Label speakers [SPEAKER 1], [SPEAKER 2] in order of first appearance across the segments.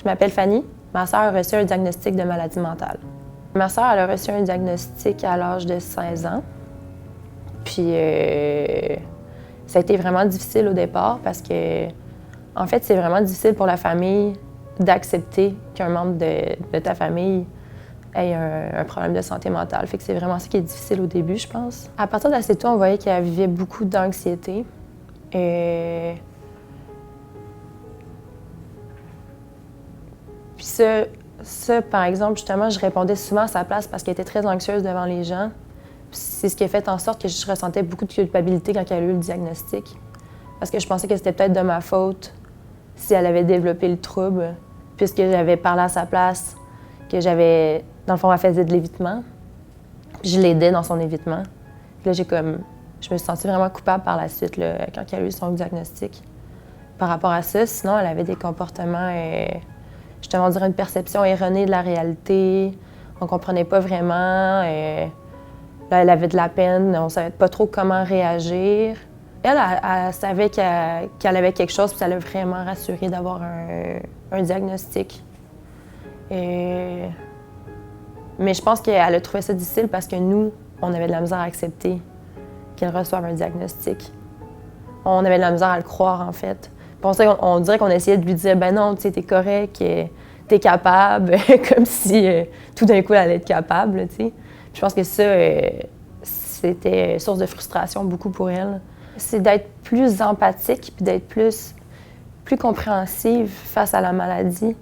[SPEAKER 1] Je m'appelle Fanny. Ma sœur a reçu un diagnostic de maladie mentale. Ma sœur, elle a reçu un diagnostic à l'âge de 16 ans. Puis ça a été vraiment difficile au départ parce que, en fait, c'est vraiment difficile pour la famille d'accepter qu'un membre de ta famille ait un problème de santé mentale. Fait que c'est vraiment ça qui est difficile au début, je pense. À partir d'assez tôt, on voyait qu'elle vivait beaucoup d'anxiété. Puis ça, par exemple, justement, je répondais souvent à sa place parce qu'elle était très anxieuse devant les gens. Puis c'est ce qui a fait en sorte que je ressentais beaucoup de culpabilité quand elle a eu le diagnostic. Parce que je pensais que c'était peut-être de ma faute si elle avait développé le trouble, puisque j'avais parlé à sa place, que j'avais... Dans le fond, elle faisait de l'évitement. Je l'aidais dans son évitement. Puis là, je me suis sentie vraiment coupable par la suite, là, quand elle a eu son diagnostic. Par rapport à ça, sinon, elle avait des comportements... justement, on dirait une perception erronée de la réalité. On comprenait pas vraiment. Là, elle avait de la peine. On savait pas trop comment réagir. Elle savait qu'elle avait quelque chose, puis ça l'a vraiment rassurée d'avoir un diagnostic. Mais je pense qu'elle a trouvé ça difficile parce que nous, on avait de la misère à accepter qu'elle reçoive un diagnostic. On avait de la misère à le croire, en fait. On dirait qu'on essayait de lui dire « ben non, tu sais, t'es correct, t'es capable », comme si tout d'un coup, elle allait être capable, tu sais. Je pense que ça, c'était source de frustration beaucoup pour elle. C'est d'être plus empathique puis d'être plus compréhensive face à la maladie.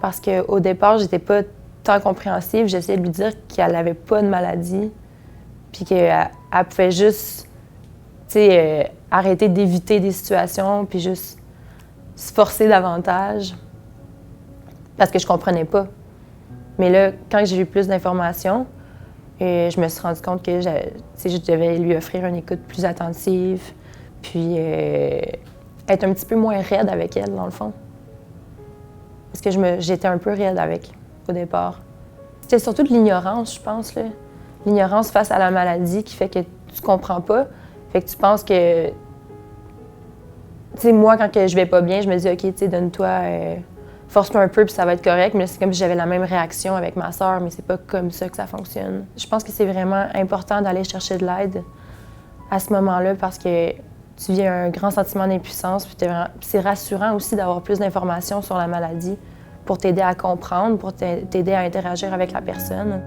[SPEAKER 1] Parce qu'au départ, j'étais pas tant compréhensive. J'essayais de lui dire qu'elle n'avait pas de maladie puis qu'elle pouvait juste, tu sais, arrêter d'éviter des situations puis juste se forcer davantage parce que je comprenais pas. Mais là, quand j'ai eu plus d'informations, je me suis rendu compte que je devais lui offrir une écoute plus attentive, puis être un petit peu moins raide avec elle, dans le fond. Parce que j'étais un peu raide avec, au départ. C'était surtout de l'ignorance, je pense, là. L'ignorance face à la maladie qui fait que tu comprends pas, fait que tu penses que... Tu sais, moi, quand je vais pas bien, je me dis « OK, tu sais, donne-toi... force-toi un peu, puis ça va être correct », mais c'est comme si j'avais la même réaction avec ma sœur, mais c'est pas comme ça que ça fonctionne. Je pense que c'est vraiment important d'aller chercher de l'aide à ce moment-là parce que tu vis un grand sentiment d'impuissance, puis c'est rassurant aussi d'avoir plus d'informations sur la maladie pour t'aider à comprendre, pour t'aider à interagir avec la personne.